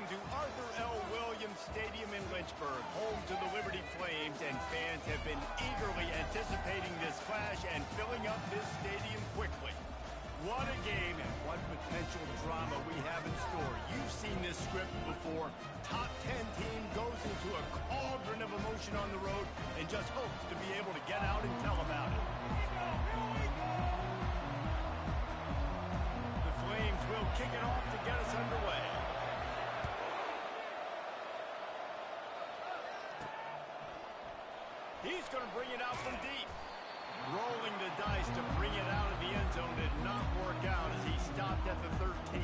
welcome to Arthur L. Williams Stadium in Lynchburg, home to the Liberty Flames, and fans have been eagerly anticipating this clash and filling up this stadium quickly. What a game and what potential drama we have in store. You've seen this script before. Top 10 team goes into a cauldron of emotion on the road and just hopes to be able to get out and tell about it. The Flames will kick it off to get us underway. He's going to bring it out from deep. Rolling the dice to bring it out of the end zone did not work out as he stopped at the 13.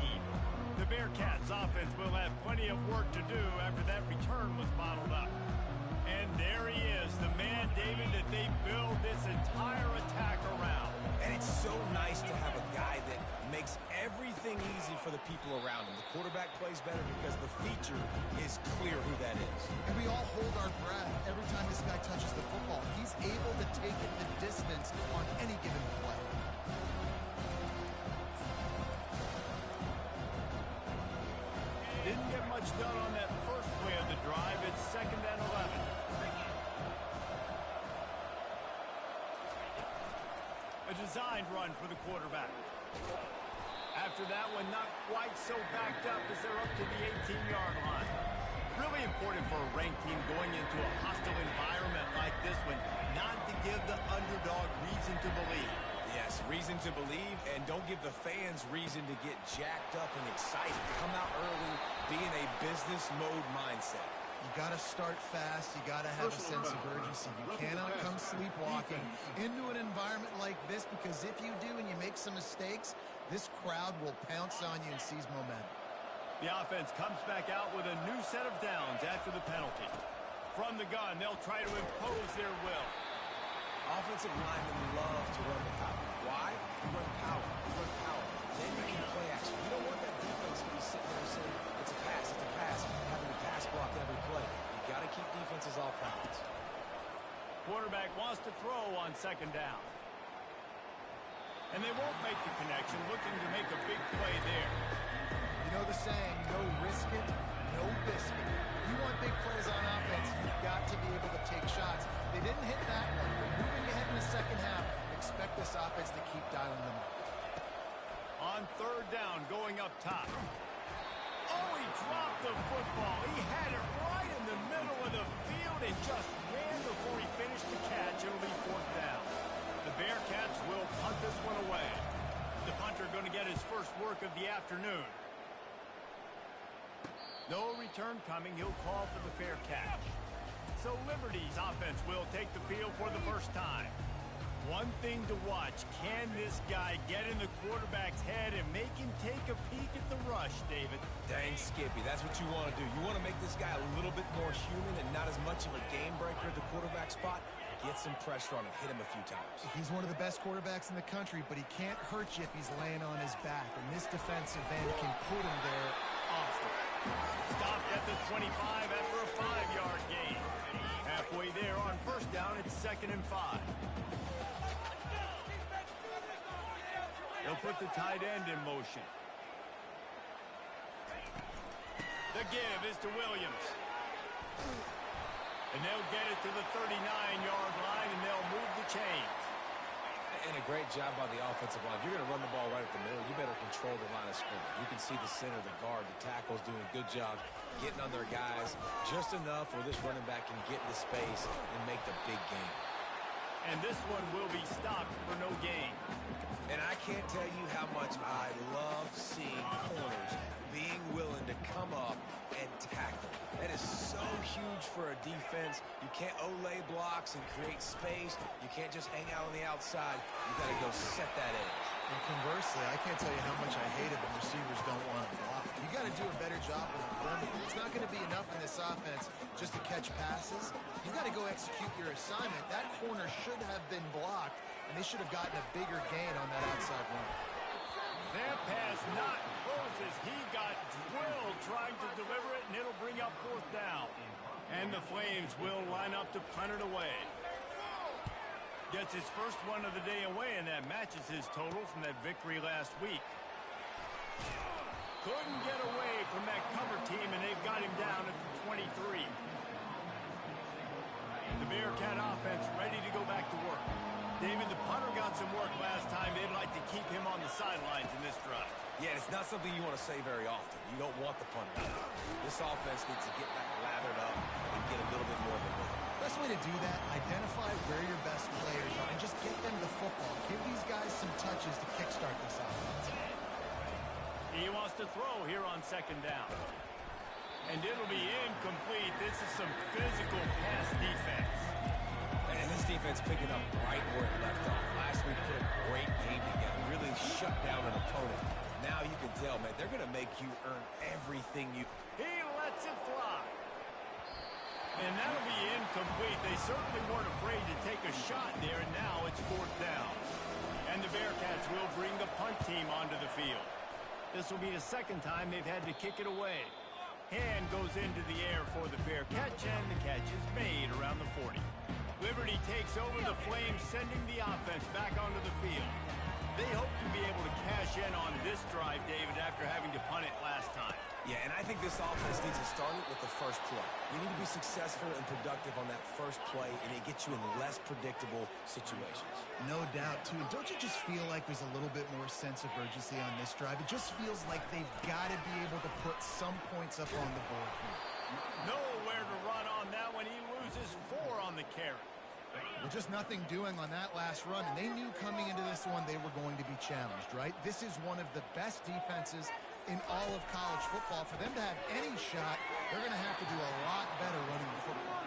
The Bearcats offense will have plenty of work to do after that return was bottled up. And there he is, the man, David, that they build this entire attack around. And it's so nice to have a guy that makes everything easy for the people around him. The quarterback plays better because the feature is clear who that is. And we all hold our breath every time this guy touches the football. He's able to take it the distance on any given play. Didn't get much done on that first play of the drive. It's 2nd and 11. A designed run for the quarterback. After that one, not quite so backed up as they're up to the 18-yard line. Really important for a ranked team going into a hostile environment like this one, not to give the underdog reason to believe. Yes, reason to believe, and don't give the fans reason to get jacked up and excited. Come out early, be in a business mode mindset. You got to start fast. You got to have a sense of urgency. You cannot come sleepwalking into an environment like this, because if you do and you make some mistakes, this crowd will pounce on you and seize momentum. The offense comes back out with a new set of downs after the penalty. From the gun, they'll try to impose their will. Offensive linemen love to run the power. Why? You run power. You run power. Then you can play action. You don't want that defense to be sitting there saying, it's a pass, having to pass block every play. You got to keep defenses off balance. Quarterback wants to throw on 2nd down. And they won't make the connection, looking to make a big play there. You know the saying, no risk it, no biscuit. You want big plays on offense, you've got to be able to take shots. They didn't hit that one. But moving ahead in the second half, expect this offense to keep dialing them up. On 3rd down, going up top. Oh, he dropped the football. He had it right in the middle of the field and just ran before he finished the catch. It'll be 4th down. The Bearcats will punt this one away. The punter going to get his first work of the afternoon. No return coming. He'll call for the fair catch. So Liberty's offense will take the field for the first time. One thing to watch, can this guy get in the quarterback's head and make him take a peek at the rush, David? Dang, Skippy, that's what you want to do. You want to make this guy a little bit more human and not as much of a game breaker at the quarterback spot. Get some pressure on him, hit him a few times. He's one of the best quarterbacks in the country, but he can't hurt you if he's laying on his back. And this defensive end can put him there often. Stopped at the 25 after a 5-yard gain. Halfway there on 1st down, it's 2nd and 5. They'll put the tight end in motion. The give is to Williams. And they'll get it to the 39-yard line, and they'll move the chains. And a great job by the offensive line. If you're going to run the ball right at the middle, you better control the line of scrimmage. You can see the center, the guard, the tackles doing a good job getting on their guys just enough where this running back can get into space and make the big game. And this one will be stopped for no gain. And I can't tell you how much I love seeing corners being willing to come up and tackle. That is so huge for a defense. You can't olay blocks and create space. You can't just hang out on the outside. You got to go set that edge. And conversely, I can't tell you how much I hate it when receivers don't want to block. You got to do a better job with the perimeter. It's not going to be enough in this offense just to catch passes. You've got to go execute your assignment. That corner should have been blocked, and they should have gotten a bigger gain on that outside run. That pass not close as he got drilled trying to deliver it, and it'll bring up 4th down. And the Flames will line up to punt it away. Gets his first one of the day away, and that matches his total from that victory last week. Couldn't get away from that cover team, and they've got him down at the 23. The Bearcat offense ready to go back to work. David, the punter got some work last time. They'd like to keep him on the sidelines in this drive. Yeah, it's not something you want to say very often. You don't want the punter. This offense needs to get back lathered up and get a little bit more of a rhythm. Best way to do that, identify where your best players are and just get them the football. Give these guys some touches to kickstart this offense. He wants to throw here on second down. And it'll be incomplete. This is some physical pass defense. And this defense picking up right where it left off. Last week put a great game together. Really shut down an opponent. Now you can tell, man, they're going to make you earn everything you... He lets it fly. And that'll be incomplete. They certainly weren't afraid to take a shot there, and now it's fourth down. And the Bearcats will bring the punt team onto the field. This will be the second time they've had to kick it away. Hand goes into the air for the fair catch, and the catch is made around the 40. Liberty takes over the Flames, sending the offense back onto the field. They hope to be able to cash in on this drive, David, after having to punt it last time. Yeah, and I think this offense needs to start it with the first play. You need to be successful and productive on that first play, and it gets you in less predictable situations. No doubt, too. And don't you just feel like there's a little bit more sense of urgency on this drive? It just feels like they've got to be able to put some points up on the board here. Nowhere to run on that when he loses 4 on the carry. Well, just nothing doing on that last run, and they knew coming into this one they were going to be challenged, right? This is one of the best defenses in all of college football. For them to have any shot, they're going to have to do a lot better running the football.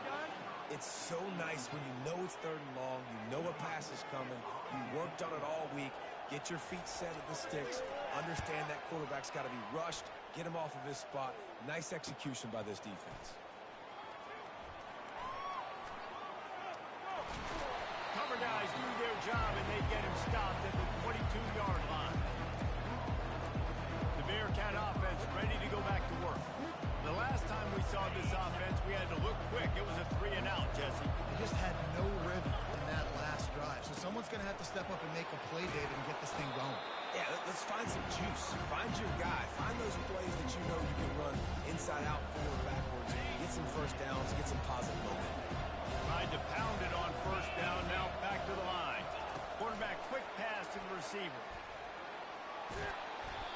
It's so nice when you know it's third and long, you know a pass is coming, you worked on it all week, get your feet set at the sticks, understand that quarterback's got to be rushed, get him off of his spot. Nice execution by this defense. Cover guys do their job, and they get him stopped at the 22-yard line. The Bearcat offense ready to go back to work. The last time we saw this offense, we had to look quick. It was a 3-and-out, Jesse. They just had no rhythm in that last drive. So someone's going to have to step up and make a play, David, and get this thing going. Yeah, let's find some juice. Find your guy. Find those plays that you know you can run inside out, forward, backwards. Get some first downs, get some positive momentum. Tried to pound it on first down, now back to the line. Quarterback quick pass to the receiver.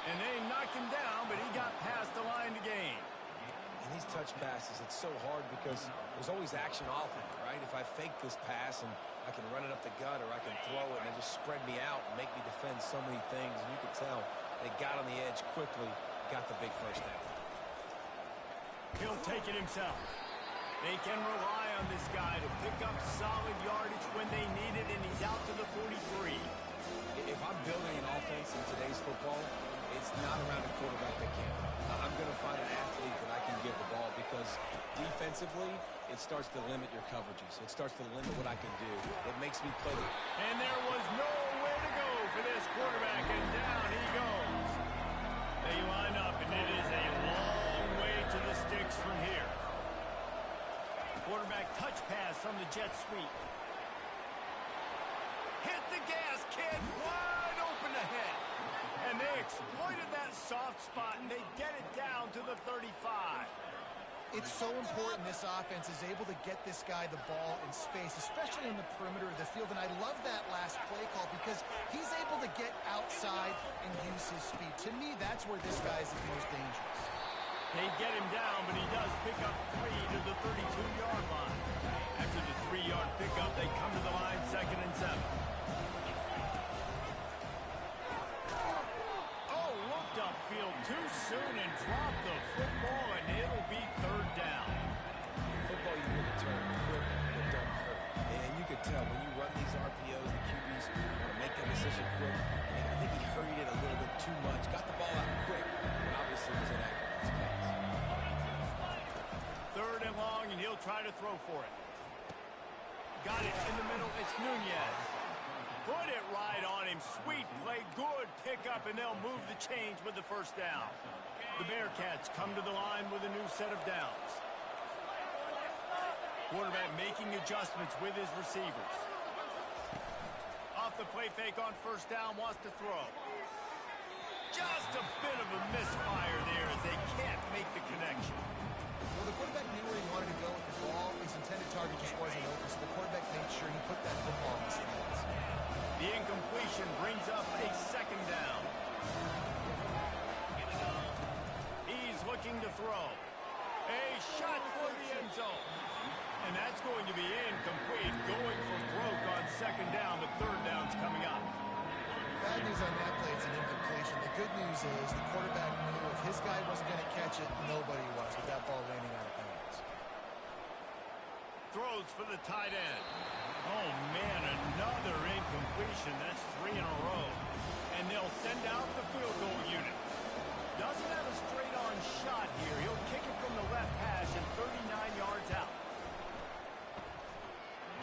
And they knocked him down, but he got past the line to gain. And these touch passes, it's so hard because there's always action off of it, right? If I fake this pass and I can run it up the gut or I can throw it and it just spread me out and make me defend so many things, and you can tell they got on the edge quickly, got the big first down. He'll take it himself. They can rely on this guy to pick up solid yardage when they need it, and he's out to the 43. If I'm building an offense in today's football, it's not around a quarterback that can. I'm going to find an athlete that I can give the ball because defensively, it starts to limit your coverages. It starts to limit what I can do. It makes me play. And there was nowhere to go for this quarterback, and down he goes. They line up, and it is a long way to the sticks from here. Quarterback touch pass from the jet sweep. Hit the gas, kid. Wide open ahead. And they exploited that soft spot, and they get it down to the 35. It's so important this offense is able to get this guy the ball in space, especially on the perimeter of the field. And I love that last play call because he's able to get outside and use his speed. To me, that's where this guy is the most dangerous. They get him down, but he does pick up 3 to the 32-yard line. After the 3-yard pickup, they come to the line, 2nd and 7. Oh, looked upfield too soon and dropped the football, and it'll be 3rd down. Football, you want to turn quick, but don't hurt. And you can tell when you run these RPOs, the QBs want to make that decision quick. And I think he hurried it a little bit too much. Got the ball out quick, but obviously was inaccurate in his pass. 3rd and long, and he'll try to throw for it. Got it in the middle. It's Nunez. Put it right on him. Sweet play. Good pickup, and they'll move the chains with the first down. The Bearcats come to the line with a new set of downs. Quarterback making adjustments with his receivers. Off the play fake on first down, wants to throw. Just a bit of a misfire there as they can't make the connection. Well, the quarterback knew where he wanted to go with the ball. His intended target just wasn't open, so the quarterback made sure he put that football in his hands. The incompletion brings up a second down. He's looking to throw. A shot for the end zone. And that's going to be incomplete. Going for broke on second down, but third down's coming up. Bad news on that play, it's an incompletion. The good news is the quarterback knew if his guy wasn't going to catch it, nobody was with that ball landing out of bounds. Throws for the tight end. Oh, man, another incompletion. That's 3 in a row. And they'll send out the field goal unit. Doesn't have a straight-on shot here. He'll kick it from the left hash and 39 yards out.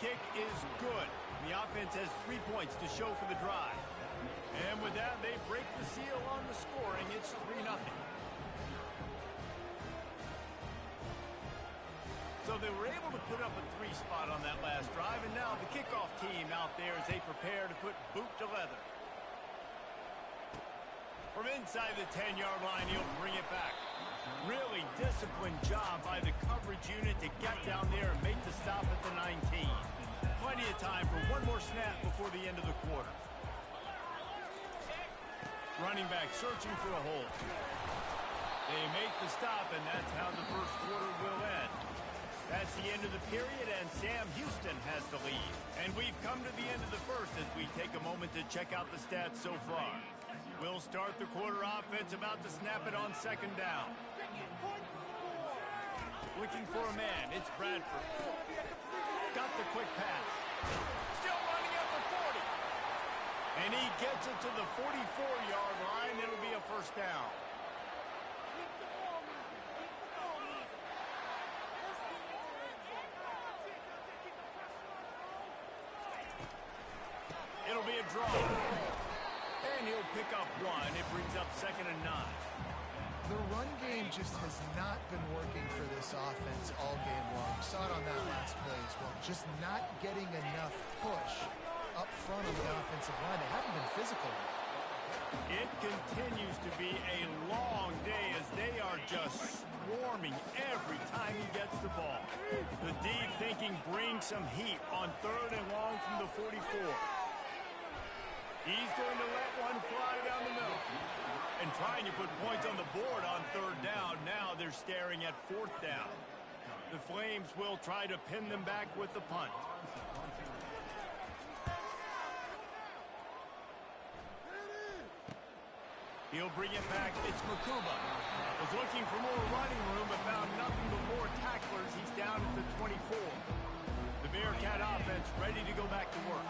Kick is good. The offense has 3 points to show for the drive. And with that, they break the seal on the scoring. It's 3-0. So they were able to put up a 3 spot on that last drive, and now the kickoff team out there as they prepare to put boot to leather. From inside the 10-yard line, he'll bring it back. Really disciplined job by the coverage unit to get down there and make the stop at the 19. Plenty of time for one more snap before the end of the quarter. Running back searching for a hole. They make the stop, and that's how the first quarter will end. That's the end of the period, and Sam Houston has the lead. And we've come to the end of the first as we take a moment to check out the stats so far. We'll start the quarter offense about to snap it on second down. Looking for a man, it's Bradford. Got the quick pass. Still running at the 40. And he gets it to the 44-yard line. It'll be a first down. It'll be a draw. And he'll pick up 1. It brings up 2nd and 9. The run game just has not been working for this offense all game long. We saw it on that last play as well. Just not getting enough push up front on the offensive line. They haven't been physical. It continues to be a long day as they are just swarming every time he gets the ball. The deep thinking brings some heat on 3rd and long from the 44. He's going to let one fly down the middle. And trying to put points on the board on 3rd down. Now they're staring at 4th down. The Flames will try to pin them back with the punt. He'll bring it back. It's Makuba. Was looking for more running room, but found nothing but more tacklers. He's down at the 24. The Bearcat offense ready to go back to work.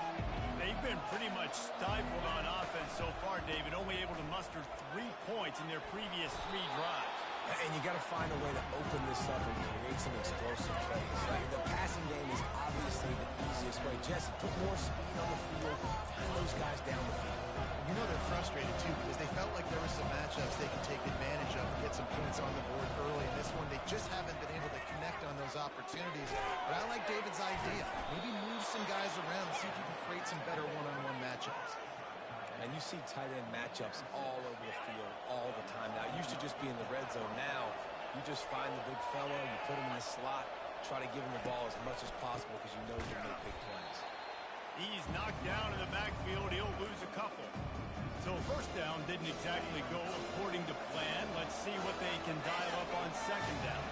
They've been pretty much stifled on offense so far, David, only able to muster 3 points in their previous 3 drives. And you got to find a way to open this up and create some explosive plays. The passing game is obviously the easiest way. Jesse, put more speed on the field, find those guys down the field. You know they're frustrated, too, because they felt like there were some matchups they could take advantage of and get some points on the board early. In this one, they just haven't been able to connect on those opportunities. But I like David's idea. Maybe move some guys around and see if you can create some better one-on-one matchups. And you see tight end matchups all over the field all the time now. It used to just be in the red zone. Now, you just find the big fella, you put him in the slot, try to give him the ball as much as possible because you know you can make big plays. He's knocked down in the backfield. He'll lose a couple. So first down didn't exactly go according to plan. Let's see what they can dial up on second down.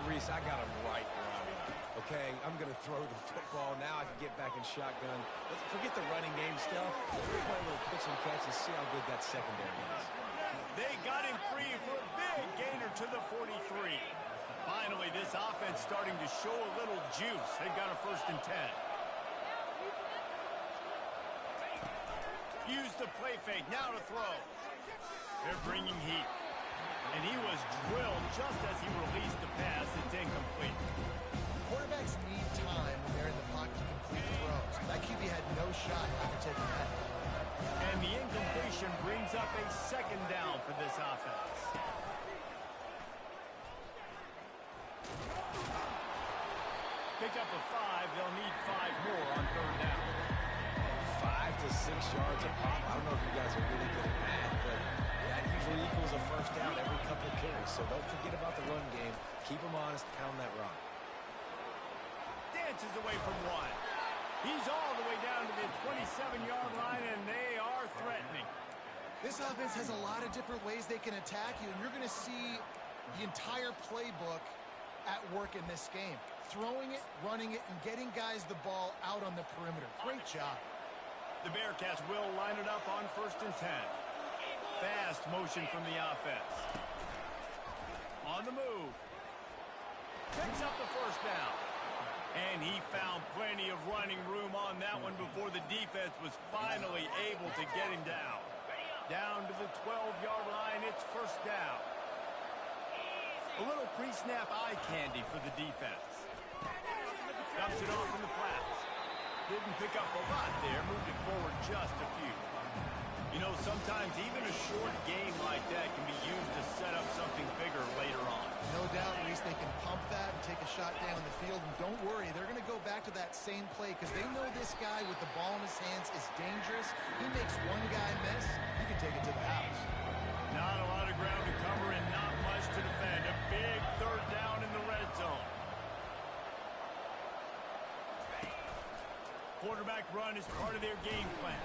Reese, I got him right where I want. Okay, I'm going to throw the football. Now I can get back in shotgun. Let's forget the running game stuff. Let's play a little pitch and catch and see how good that secondary is. They got him free for a big gainer to the 43. Finally, this offense starting to show a little juice. They've got a 1st and 10. Use the play fake, now to throw. They're bringing heat. And he was drilled just as he released the pass. It's incomplete. Quarterbacks need time when they're in the pocket to complete throws. That QB had no shot after taking that. And the incompletion brings up a 2nd down for this offense. Pick up a 5. They'll need 5 more on 3rd down. 5 to 6 yards a pop. I don't know if you guys are really good at math, but that usually equals a first down every couple of carries. So don't forget about the run game. Keep them honest, pound that rock. Dances away from one. He's all the way down to the 27-yard line, and they are threatening. This offense has a lot of different ways they can attack you, and you're going to see the entire playbook at work in this game. Throwing it, running it, and getting guys the ball out on the perimeter. Great job. The Bearcats will line it up on 1st and 10. Fast motion from the offense. On the move. Picks up the first down. And he found plenty of running room on that one before the defense was finally able to get him down. Down to the 12-yard line, it's first down. A little pre-snap eye candy for the defense. Dumps it off in the flats. Didn't pick up a lot there, moved it forward just a few. You know, sometimes even a short game like that can be used to set up something bigger later on. No doubt, Reese, they can pump that and take a shot down the field. And don't worry, they're going to go back to that same play because they know this guy with the ball in his hands is dangerous. He makes one guy miss, you can take it to the house. Not a lot of ground to cover and not much to defend. A big third down in the red zone. Quarterback run is part of their game plan.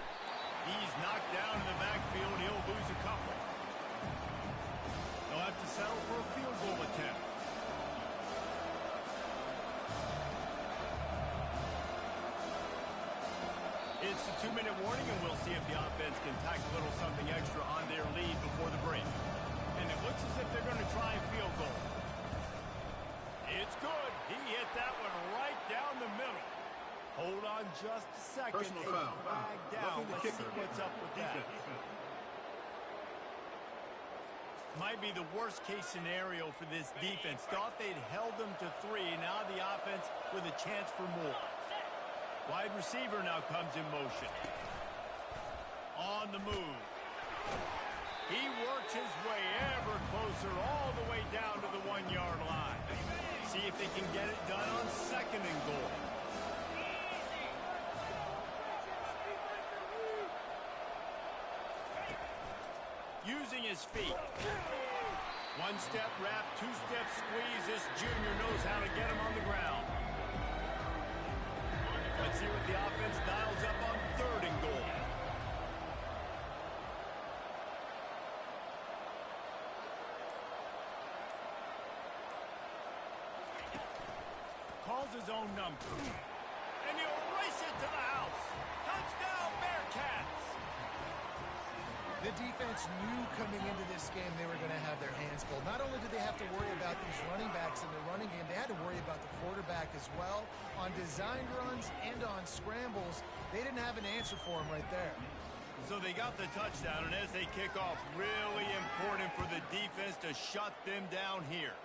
He's knocked down in the backfield. He'll lose a couple. They'll have to settle for a field goal attempt. It's a 2-minute warning, and we'll see if the offense can tack a little something extra on their lead before the break. And it looks as if they're going to try a field goal. It's good. He hit that one right down the middle. Hold on just a second. Personal foul. Flag down. Let's see what's up with that. Might be the worst-case scenario for this defense. Thought they'd held them to 3. Now the offense with a chance for more. Wide receiver now comes in motion. On the move. He works his way ever closer all the way down to the 1-yard line. See if they can get it done on 2nd and goal. Using his feet. 1-step wrap, 2-step squeeze. This junior knows how to get him on the ground. Let's see what the offense dials up on 3rd and goal. Calls his own number. And he'll race it to the house. Touchdown, Bearcats! The defense knew coming into this game they were going to have their hands full. Not only did they have to worry about these running backs in the running game, they had to worry about the quarterback as well. On designed runs and on scrambles, they didn't have an answer for him right there. So they got the touchdown, and as they kick off, really important for the defense to shut them down here.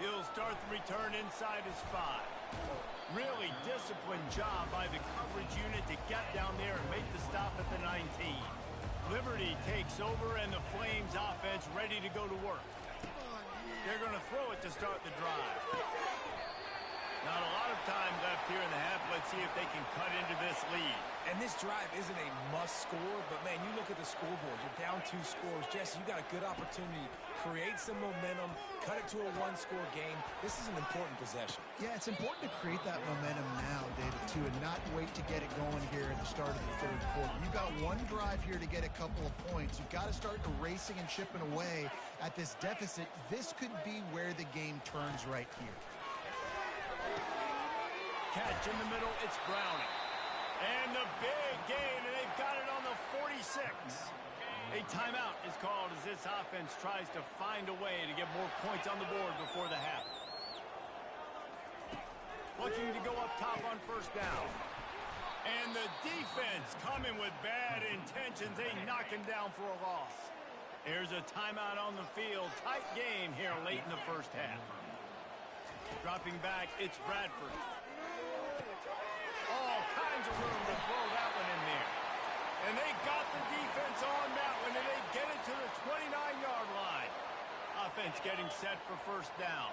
He'll start the return inside his 5. Really disciplined job by the coverage unit to get down there and make the stop at the 19. Liberty takes over, and the Flames offense ready to go to work. They're going to throw it to start the drive. Not a lot of time left here in the half. Let's see if they can cut into this lead. And this drive isn't a must score, but man, you look at the scoreboard. You're down 2 scores. Jesse, you got a good opportunity. Create some momentum. Cut it to a 1-score game. This is an important possession. Yeah, it's important to create that momentum now, David, too, and not wait to get it going here at the start of the 3rd quarter. You've got one drive here to get a couple of points. You've got to start racing and chipping away at this deficit. This could be where the game turns right here. Catch in the middle, it's Browning. And the big gain, and they've got it on the 46. A timeout is called as this offense tries to find a way to get more points on the board before the half. Looking to go up top on 1st down. And the defense coming with bad intentions. They knock him down for a loss. There's a timeout on the field. Tight game here late in the 1st half. Dropping back, it's Bradford. All kinds of room to throw that one in there. And they got the defense on that one, and they get it to the 29-yard line. Offense getting set for 1st down.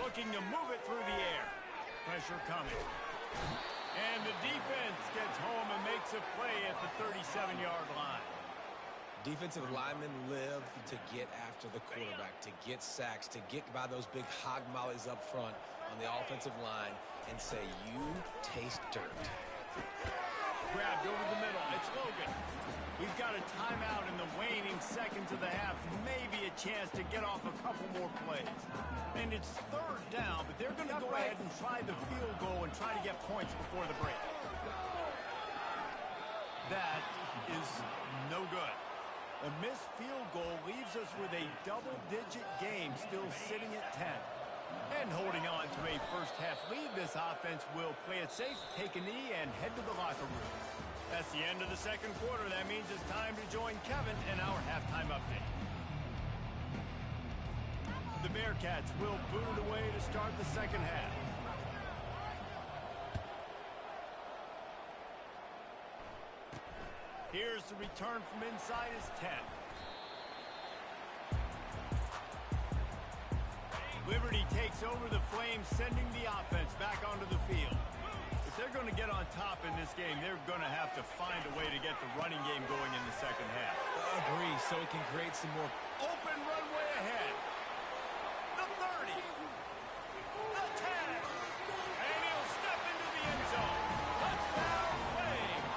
Looking to move it through the air. Pressure coming. And the defense gets home and makes a play at the 37-yard line. Defensive linemen live to get after the quarterback, to get sacks, to get by those big hog mollies up front on the offensive line and say, you taste dirt. Grabbed over the middle. It's Logan. We've got a timeout in the waning seconds of the half. Maybe a chance to get off a couple more plays. And it's third down, but they're going to go ahead and try the field goal and try to get points before the break. That is no good. A missed field goal leaves us with a double-digit game still sitting at 10. And holding on to a first-half lead, this offense will play it safe, take a knee, and head to the locker room. That's the end of the second quarter. That means it's time to join Kevin in our halftime update. The Bearcats will boot it away to start the second half. Here's the return from inside his 10. Liberty takes over the Flames, sending the offense back onto the field. If they're going to get on top in this game, they're going to have to find a way to get the running game going in the second half. Agree, so it can create some more Open runway ahead. The 30. The 10. And he'll step into the end zone. Touchdown, Flames.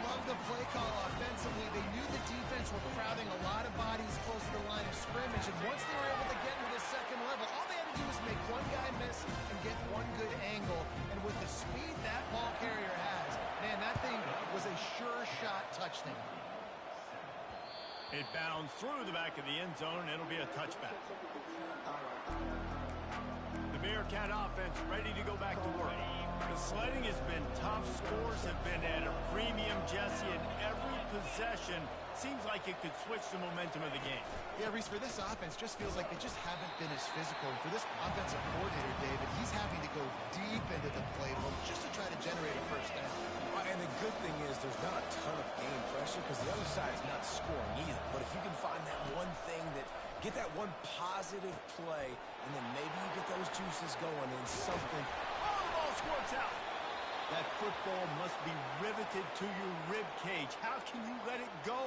Love the play call offensively. They knew the defense were crowding a lot of bodies close to the line of scrimmage, and once they were able to get into the second level, all they had to do was make one guy miss and get one good angle. And with the speed that ball carrier has, man, that thing was a sure shot touchdown. It bounds through the back of the end zone, and it'll be a touchback. The Bearcat offense ready to go back to work. The sledding has been tough. Scores have been at a premium, Jesse, and every possession seems like it could switch the momentum of the game. Yeah, Reese, for this offense, just feels like they just haven't been as physical. And for this offensive coordinator, David, he's having to go deep into the playbook just to try to generate a first down. And the good thing is there's not a ton of game pressure because the other side's not scoring either. But if you can find that one thing that, get that one positive play, and then maybe you get those juices going and something. Oh, the ball squirts out. That football must be riveted to your rib cage. How can you let it go?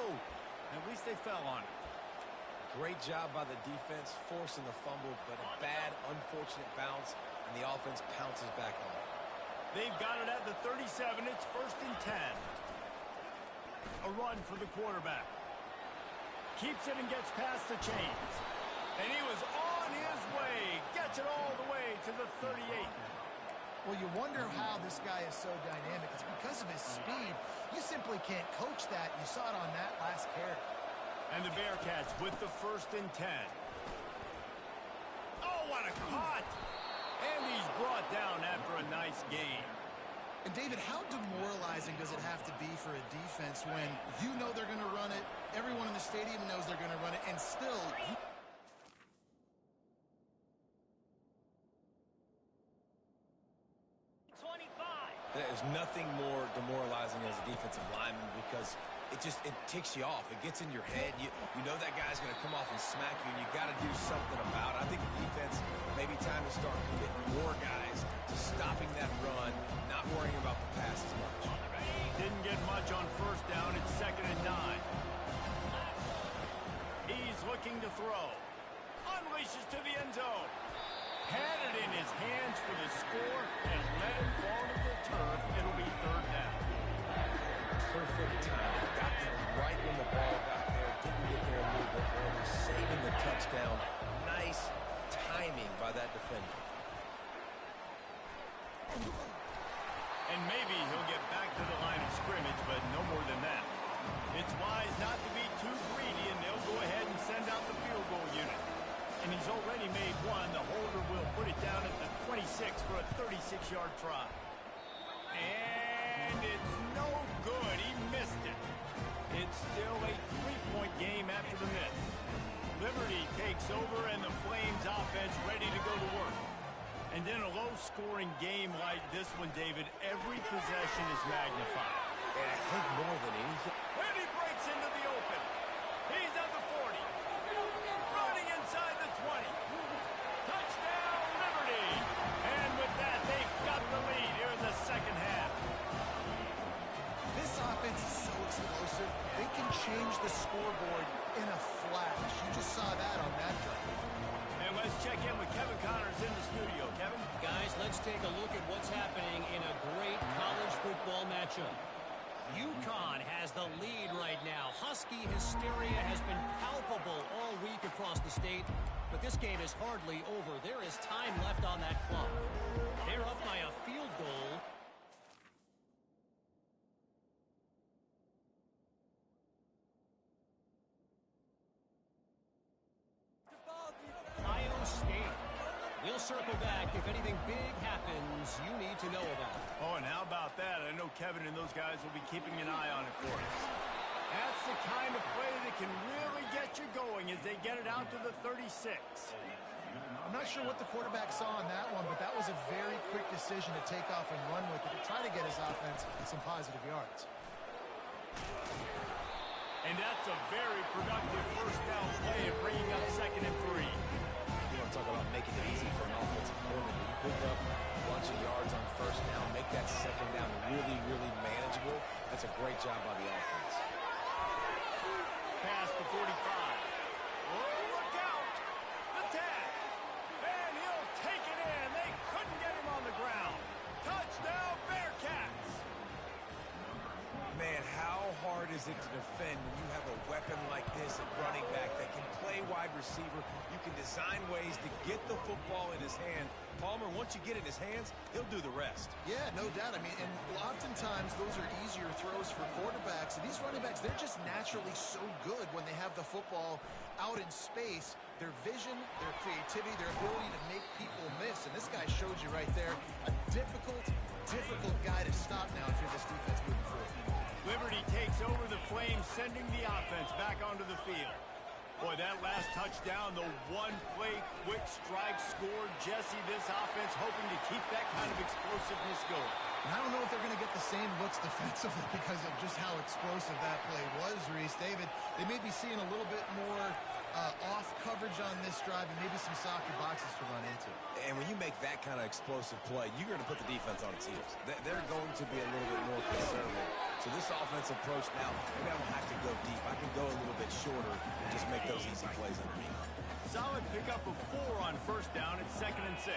At least they fell on it. Great job by the defense, forcing the fumble, but a bad, unfortunate bounce, and the offense pounces back on it. They've got it at the 37. It's first and 10. A run for the quarterback. Keeps it and gets past the chains. And he was on his way. Gets it all the way to the 38. Well, you wonder how this guy is so dynamic. It's because of his speed. You simply can't coach that. You saw it on that last carry. And the Bearcats with the first and 10. Oh, what a cut! And he's brought down after a nice game. And, David, how demoralizing does it have to be for a defense when you know they're going to run it, everyone in the stadium knows they're going to run it, and still... There's nothing more demoralizing as a defensive lineman because it ticks you off. It gets in your head. You know that guy's going to come off and smack you, and you got to do something about it. I think the defense, maybe time to start committing more guys to stopping that run, not worrying about the pass as much. Didn't get much on first down. It's second and 9. He's looking to throw. Unleashes to the end zone. Had it in his hands for the score and let it fall to the turf. It'll be third down. Perfect time. Got there right when the ball got there. Didn't get there a little bit early. Saving the touchdown. Nice timing by that defender. And maybe he'll get back to the line of scrimmage, but no more than that. It's wise not to be too greedy, and they'll go ahead and send out the field goal unit. And he's already made one. The holder will put it down at the 26 for a 36-yard try. And it's no good. He missed it. It's still a 3-point game after the miss. Liberty takes over, and the Flames offense ready to go to work. And in a low-scoring game like this one, David, every possession is magnified. And I think more than anything. And he breaks into the open. He's at the 40. Running inside the 20. Touchdown, Liberty. And with that, they've got the lead. the scoreboard in a flash. You just saw that on that drive. And let's check in with Kevin Connors in the studio. Kevin? Guys, let's take a look at what's happening in a great college football matchup. UConn has the lead right now. Husky hysteria has been palpable all week across the state, but this game is hardly over. There is time left on that clock. They're up by a field goal. Ohio State. We'll circle back if anything big happens you need to know about. Oh, and how about that? I know Kevin and those guys will be keeping an eye on it for us. That's the kind of play that can really get you going as they get it out to the 36. I'm not sure what the quarterback saw on that one, but that was a very quick decision to take off and run with it to try to get his offense some positive yards. And that's a very productive first down play of bringing up 2nd and 3. You want to talk about making it easy for an offensive coordinator. You pick up a bunch of yards on first down, make that second down really, really manageable. That's a great job by the offense. Pass to 45. Oh, look out! The tag! And he'll take it in. They couldn't get him on the ground. Touchdown, Bearcats! Man, how hard is it to defend when you have a weapon like this at running back that can play wide receiver? You can design ways to get the football in his hand. Palmer, once you get it in his hands, he'll do the rest. Yeah, no doubt. I mean, and oftentimes those are easier throws for quarterbacks. And these running backs, they're just naturally so good when they have the football out in space. Their vision, their creativity, their ability to make people miss. And this guy showed you right there a difficult guy to stop now if you're this defense moving forward. Liberty takes over the Flames, sending the offense back onto the field. Boy, that last touchdown, the one-play quick strike scored. Jesse, this offense hoping to keep that kind of explosiveness going. And I don't know if they're going to get the same looks defensively because of just how explosive that play was, Reese. David, they may be seeing a little bit more off coverage on this drive and maybe some softer boxes to run into. And when you make that kind of explosive play, you're going to put the defense on its heels. They're going to be a little bit more conservative. So this offense approach now, maybe I don't have to go deep. I can go a little bit shorter and just make those easy plays underneath. Solid pickup of 4 on first down. It's 2nd and 6.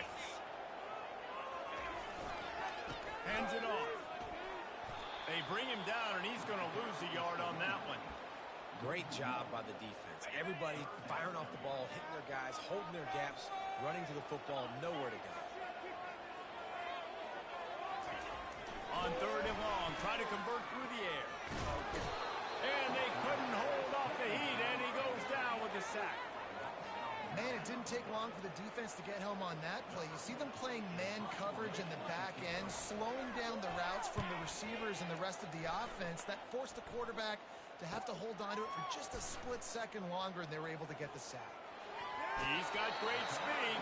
Hands it off. They bring him down, and he's going to lose a yard on that one. Great job by the defense. Everybody firing off the ball, hitting their guys, holding their gaps, running to the football, nowhere to go. On 3rd and long, try to convert through the air. And they couldn't hold off the heat, and he goes down with a sack. Man, it didn't take long for the defense to get home on that play. You see them playing man coverage in the back end, slowing down the routes from the receivers and the rest of the offense. That forced the quarterback to have to hold on to it for just a split second longer, and they were able to get the sack. He's got great speed.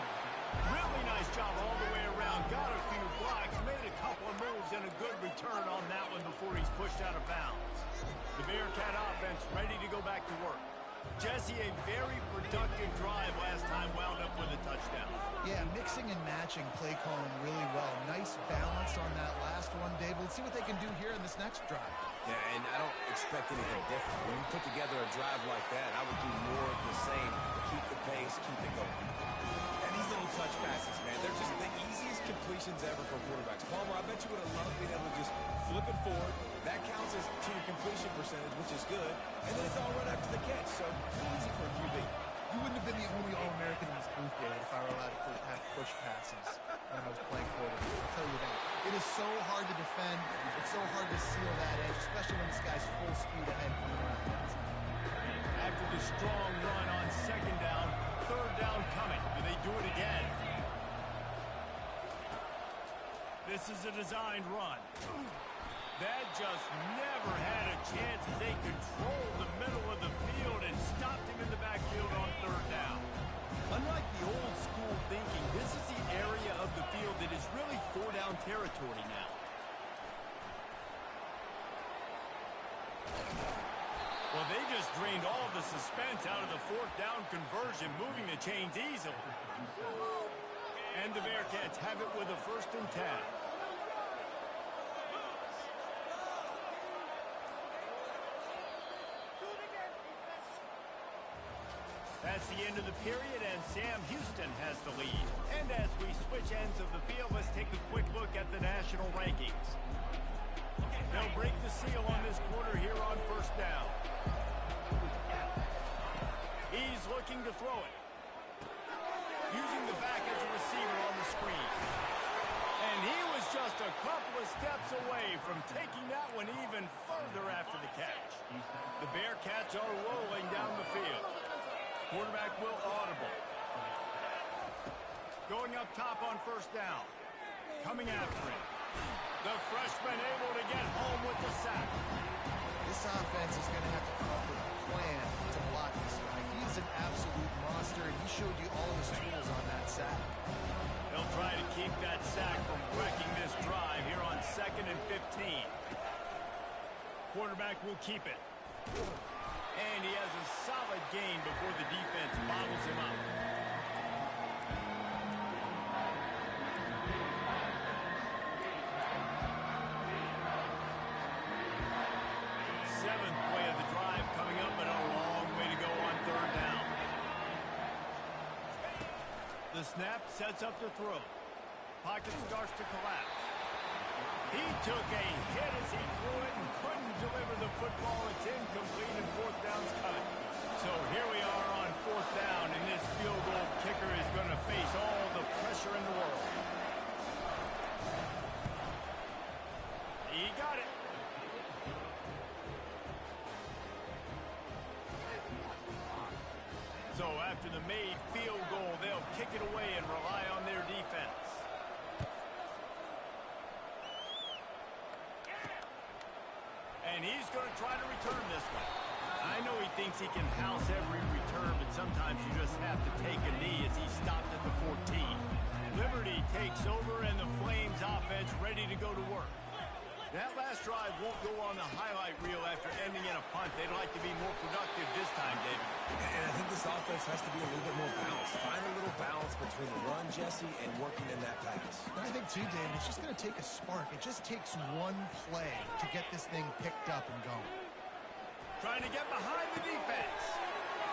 Really nice job all the way around. Got a few blocks, made a couple of moves, and a good return on that one before he's pushed out of bounds. The Bearcat offense ready to go back to work. Jesse, a very productive drive last time, wound up with a touchdown. Yeah, mixing and matching play calling really well. Nice balance on that last one, Dave. Let's see what they can do here in this next drive. Yeah, and I don't expect anything different. When you put together a drive like that, I would do more of the same. Keep the pace, keep it going. And these little touch passes, man, they're just the easiest completions ever for quarterbacks. Palmer, I bet you would have loved being able to just flip it forward. That counts as to your completion percentage, which is good. And then it's all right after the catch, so easy for a QB. You wouldn't have been the only All-American in this booth, David, if I were allowed to have push passes when I was playing quarterback. I'll tell you that. It is so hard to defend. It's so hard to seal that edge, especially when this guy's full speed ahead coming around the outside. After the strong run on 2nd down, 3rd down coming. Do they do it again? This is a designed run. That just never had a chance as they controlled the middle of the field and stopped him in the backfield on 3rd down. Unlike the old school thinking, this is the area of the field that is really 4-down territory now. Well, they just drained all of the suspense out of the 4th down conversion, moving the chains easily. And the Bearcats have it with a 1st and 10. That's the end of the period, and Sam Houston has the lead. And as we switch ends of the field, let's take a quick look at the national rankings. They'll break the seal on this quarter here on first down. He's looking to throw it. Using the back as a receiver on the screen. And he was just a couple of steps away from taking that one even further after the catch. The Bearcats are rolling down the field. Quarterback will audible. Going up top on first down. Coming after him. The freshman able to get home with the sack. This offense is going to have to come up with a plan to block this guy. He's an absolute monster, and he showed you all his tools on that sack. They'll try to keep that sack from wrecking this drive here on 2nd and 15. Quarterback will keep it. And he has a solid gain before the defense bottles him up. Seventh play of the drive coming up, but a long way to go on third down. The snap sets up the throw. Pocket starts to collapse. He took a hit as he threw it and couldn't deliver the football. It's incomplete and fourth down's cut. So here we are on fourth down, and this field goal kicker is going to face all the pressure in the world. He got it. So after the made field goal, they'll kick it away and rely on their defense. And he's going to try to return this one. I know he thinks he can house every return, but sometimes you just have to take a knee as he stopped at the 14. Liberty takes over, and the Flames offense ready to go to work. That last drive won't go on the highlight reel after ending in a punt. They'd like to be more productive this time, David. And I think this offense has to be a little bit more balanced. Find a little balance between the run, Jesse, and working in that pass. I think, too, David, it's just going to take a spark. It just takes one play to get this thing picked up and going. Trying to get behind the defense.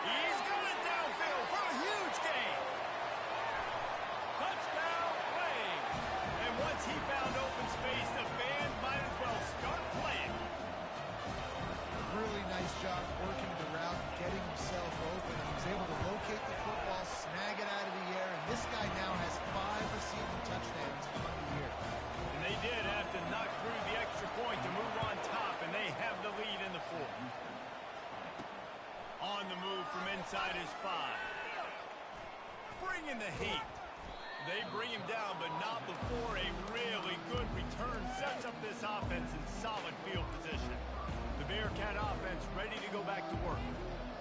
He's going downfield for a huge gain. Touchdown, Flames. And once he found open space, the band might as well start playing. Really nice job working the route, getting himself open. He was able to locate the football, snag it out of the air, and this guy now has 5 receiving touchdowns on the year. And they did have to knock through the extra point to move on top, and they have the lead in the fourth. On the move from inside his 5. Bring in the heat. They bring him down, but not before a really good return sets up this offense in solid field position. The Bearcat offense ready to go back to work.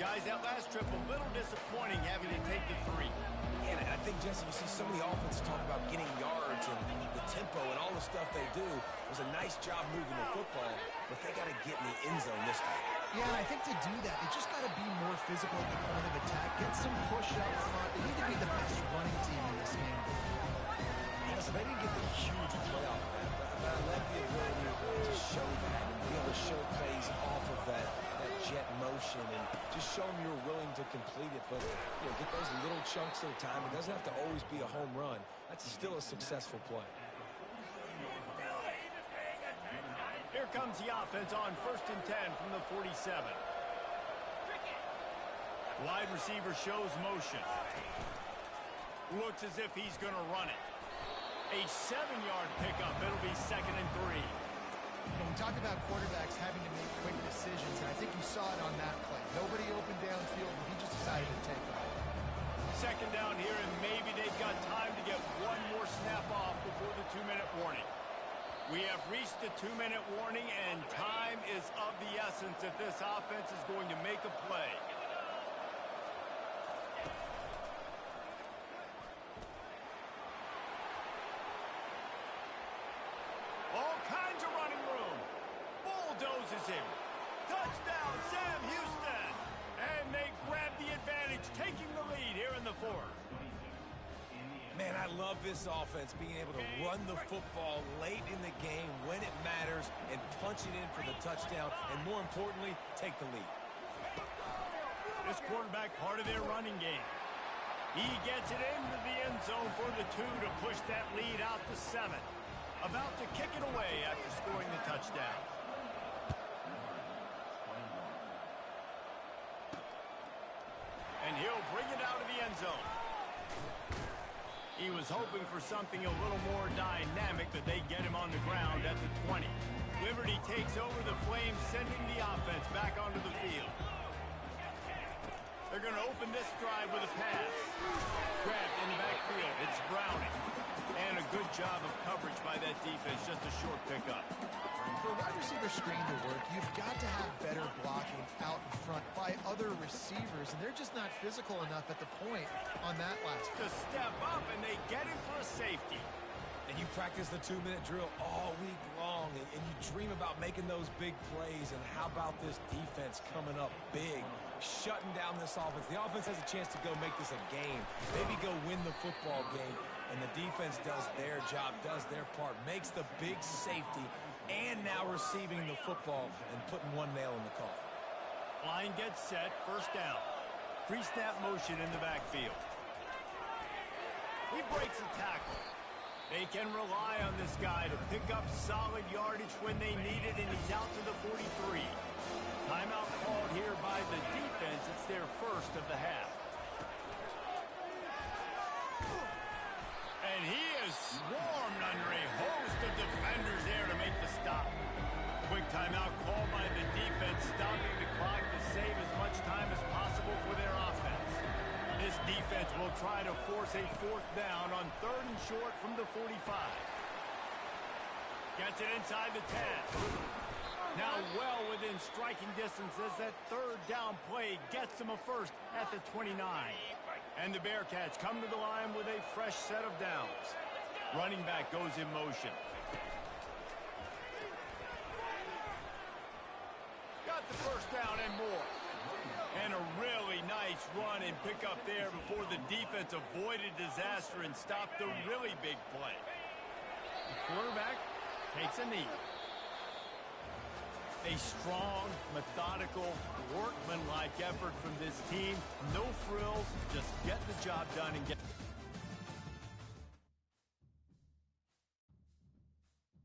Guys, that last trip a little disappointing having to take the 3. And I think, Jesse, you see so many offenses talk about getting yards and the tempo and all the stuff they do. It was a nice job moving the football, but they got to get in the end zone this time. Yeah, and I think to do that, they just got to be more physical at the point of attack, get some push up front. They need to be the best running team in this game. Yeah, so they didn't get the huge play off of that, but I love the ability to show that and be able to show plays off of that jet motion and just show them you're willing to complete it. But you know, get those little chunks at a time. It doesn't have to always be a home run. That's still a successful play. Here comes the offense on 1st and 10 from the 47. Wide receiver shows motion. Looks as if he's going to run it. A 7-yard pickup. It'll be 2nd and 3. When we talk about quarterbacks having to make quick decisions, and I think you saw it on that play. Nobody opened downfield, and he just decided to take off. 2nd down here, and maybe they've got time to get one more snap off before the 2-minute warning. We have reached the 2-minute warning, and time is of the essence if this offense is going to make a play. All kinds of running room. Bulldozes him. Touchdown, Sam Houston. And they grab the advantage, taking the lead here in the 4th. Man, I love this offense, being able to run the football late in the game when it matters and punch it in for the touchdown, and more importantly, take the lead. This quarterback part of their running game. He gets it into the end zone for the 2 to push that lead out to 7. About to kick it away after scoring the touchdown. And he'll bring it out of the end zone. He was hoping for something a little more dynamic, but they get him on the ground at the 20. Liberty takes over the Flames, sending the offense back onto the field. They're going to open this drive with a pass. Grabbed in the backfield. It's Browning. And a good job of coverage by that defense. Just a short pickup. For a wide receiver screen to work, you've got to have better blocking out in front by other receivers, and they're just not physical enough at the point on that last to step up, and they get him for a safety. And you practice the 2-minute drill all week long, and you dream about making those big plays, and how about this defense coming up big, shutting down this offense. The offense has a chance to go make this a game, maybe go win the football game, and the defense does their job, does their part, makes the big safety, and now receiving the football and putting one nail in the coffin. Line gets set, first down. Pre-snap motion in the backfield. He breaks a tackle. They can rely on this guy to pick up solid yardage when they need it, and he's out to the 43. Timeout called here by the defense. It's their first of the half. And he is swarmed under a host of defenders there to make the stop. Quick timeout called by the defense, stopping the clock to save as much time as possible for their offense. This defense will try to force a 4th down on 3rd and short from the 45. Gets it inside the 10. Now well within striking distance as that 3rd down play gets them a first at the 29. And the Bearcats come to the line with a fresh set of downs. Running back goes in motion. Got the first down and more. And a really nice run and pickup there before the defense avoided disaster and stopped the really big play. The quarterback takes a knee. A strong, methodical, workmanlike effort from this team. No frills, just get the job done and get